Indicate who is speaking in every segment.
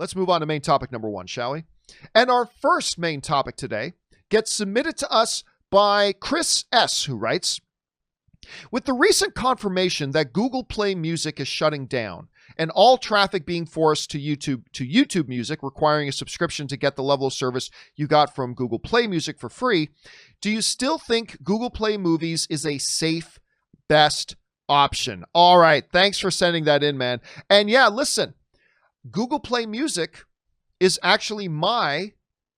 Speaker 1: Let's move on to main topic number 1, shall we? And our first main topic today gets submitted to us by Chris S., who writes, with the recent confirmation that Google Play Music is shutting down and all traffic being forced to YouTube Music, requiring a subscription to get the level of service you got from Google Play Music for free, do you still think Google Play Movies is a safe, best option? All right, thanks for sending that in, man. And yeah, listen, Google Play Music is actually my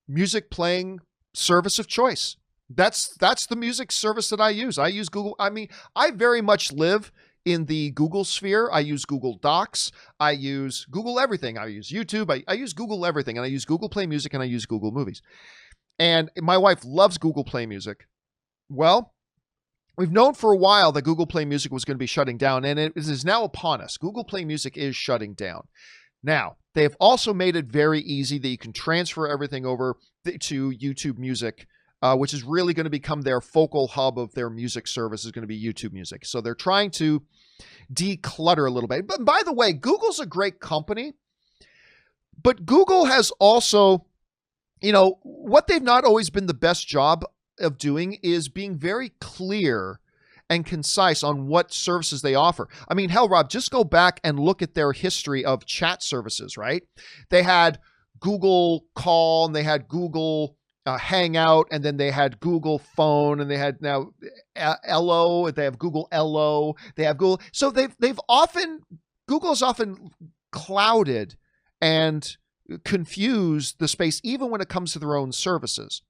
Speaker 1: music playing service of choice. That's the music service that I use. I use Google. I mean, I very much live in the Google sphere. I use Google Docs. I use Google everything. I use YouTube. I use Google everything. And I use Google Play Music and I use Google Movies. And my wife loves Google Play Music. Well, we've known for a while that Google Play Music was going to be shutting down, and it is now upon us. Google Play Music is shutting down. Now, they have also made it very easy that you can transfer everything over to YouTube Music, which is really going to become their focal hub of their music service, is going to be YouTube Music. So they're trying to declutter a little bit. But by the way, Google's a great company, but Google has also, what they've not always been the best job of doing is being very clear and concise on what services they offer. I mean, hell, Rob, just go back and look at their history of chat services, right? They had Google Call, and they had Google Hangout, and then they had Google Phone, and they had now LO. They have Google LO. They have Google. So Google's often clouded and confused the space, even when it comes to their own services.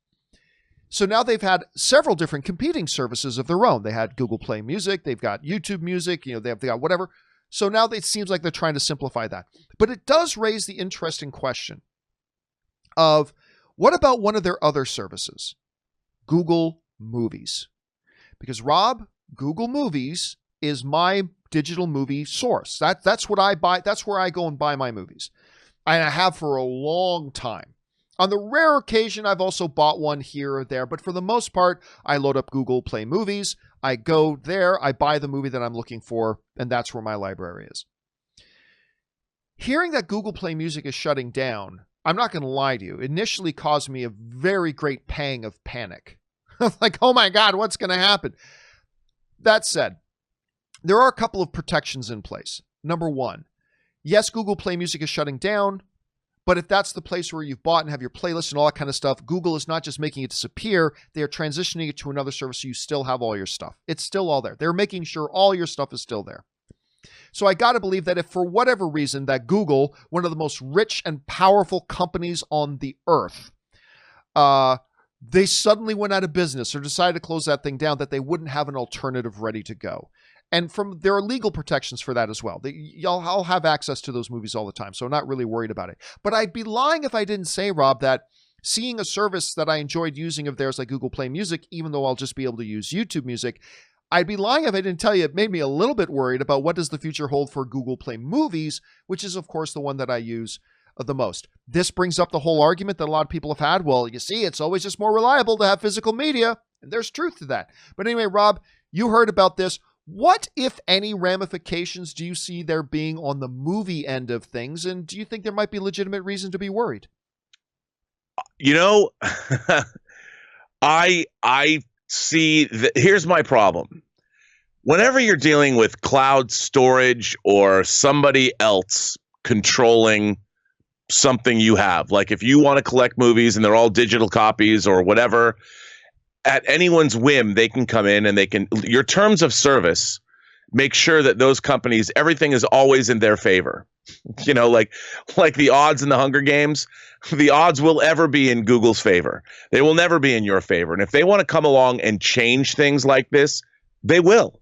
Speaker 1: So now they've had several different competing services of their own. They had Google Play Music. They've got YouTube Music. They got whatever. So now it seems like they're trying to simplify that. But it does raise the interesting question of, what about one of their other services? Google Movies. Because, Rob, Google Movies is my digital movie source. That's what I buy. That's where I go and buy my movies. And I have for a long time. On the rare occasion, I've also bought one here or there, but for the most part, I load up Google Play Movies. I go there, I buy the movie that I'm looking for, and that's where my library is. Hearing that Google Play Music is shutting down, I'm not going to lie to you, initially caused me a very great pang of panic. Like, oh my God, what's going to happen? That said, there are a couple of protections in place. Number one, yes, Google Play Music is shutting down, but if that's the place where you've bought and have your playlist and all that kind of stuff, Google is not just making it disappear, they are transitioning it to another service so you still have all your stuff. It's still all there. They're making sure all your stuff is still there. So I got to believe that if for whatever reason that Google, one of the most rich and powerful companies on the earth, they suddenly went out of business or decided to close that thing down, that they wouldn't have an alternative ready to go. And there are legal protections for that as well. I'll have access to those movies all the time, so I'm not really worried about it. But I'd be lying if I didn't say, Rob, that seeing a service that I enjoyed using of theirs like Google Play Music, even though I'll just be able to use YouTube Music, I'd be lying if I didn't tell you it made me a little bit worried about what does the future hold for Google Play Movies, which is, of course, the one that I use the most. This brings up the whole argument that a lot of people have had. Well, you see, it's always just more reliable to have physical media, and there's truth to that. But anyway, Rob, you heard about this. What, if any, ramifications do you see there being on the movie end of things? And do you think there might be legitimate reason to be worried?
Speaker 2: I see that. Here's my problem. Whenever you're dealing with cloud storage or somebody else controlling something you have, like if you want to collect movies and they're all digital copies or whatever, at anyone's whim, they can come in and your terms of service make sure that those companies, everything is always in their favor. Like the odds in the Hunger Games, the odds will ever be in Google's favor. They will never be in your favor. And if they want to come along and change things like this, they will.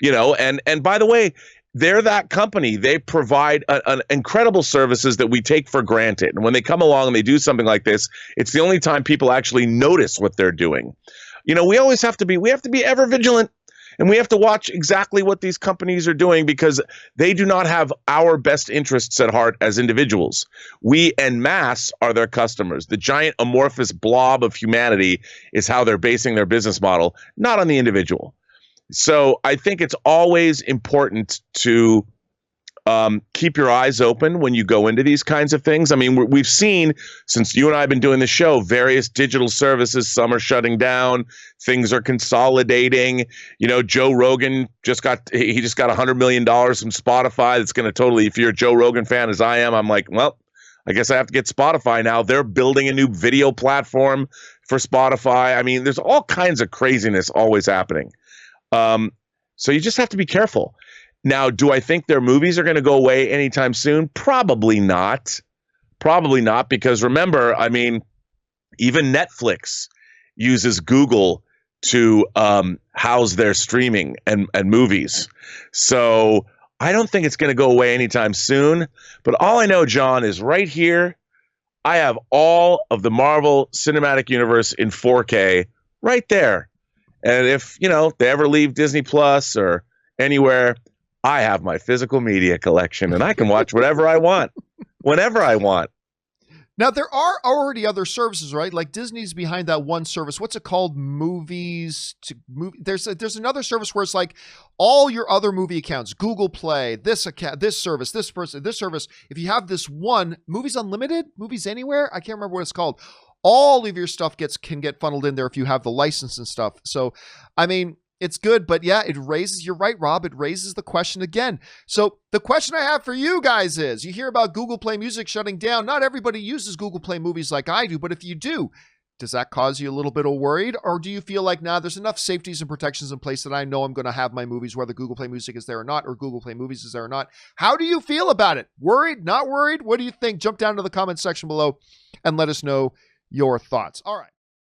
Speaker 2: And by the way, they're that company. They provide an incredible services that we take for granted. And when they come along and they do something like this, it's the only time people actually notice what they're doing. We have to be ever vigilant, and we have to watch exactly what these companies are doing, because they do not have our best interests at heart as individuals. We en masse are their customers. The giant amorphous blob of humanity is how they're basing their business model, not on the individual. So I think it's always important to keep your eyes open when you go into these kinds of things. I mean, we've seen, since you and I have been doing the show, various digital services, some are shutting down, things are consolidating. You know, Joe Rogan just got $100 million from Spotify. That's going to totally, if you're a Joe Rogan fan as I am, I'm like, well, I guess I have to get Spotify now. They're building a new video platform for Spotify. I mean, there's all kinds of craziness always happening. So you just have to be careful. Now, do I think their movies are going to go away anytime soon? Probably not. Probably not, because remember, I mean, even Netflix uses Google to house their streaming and movies. So I don't think it's going to go away anytime soon. But all I know, John, is right here, I have all of the Marvel Cinematic Universe in 4K right there. And if, you know, they ever leave Disney Plus or anywhere, I have my physical media collection and I can watch whatever I want, whenever I want.
Speaker 1: Now, there are already other services, right? Like Disney's behind that one service. What's it called? Movies to movie. There's another service where it's like all your other movie accounts, Google Play, this account, this service, this person, this service. If you have this one, Movies Unlimited, Movies Anywhere, I can't remember what it's called. All of your stuff can get funneled in there if you have the license and stuff. So, I mean, it's good, but yeah, you're right, Rob, it raises the question again. So the question I have for you guys is, you hear about Google Play Music shutting down. Not everybody uses Google Play Movies like I do, but if you do, does that cause you a little bit of worried? Or do you feel like, nah, there's enough safeties and protections in place that I know I'm going to have my movies, whether Google Play Music is there or not, or Google Play Movies is there or not? How do you feel about it? Worried, not worried? What do you think? Jump down to the comment section below and let us know your thoughts. All right.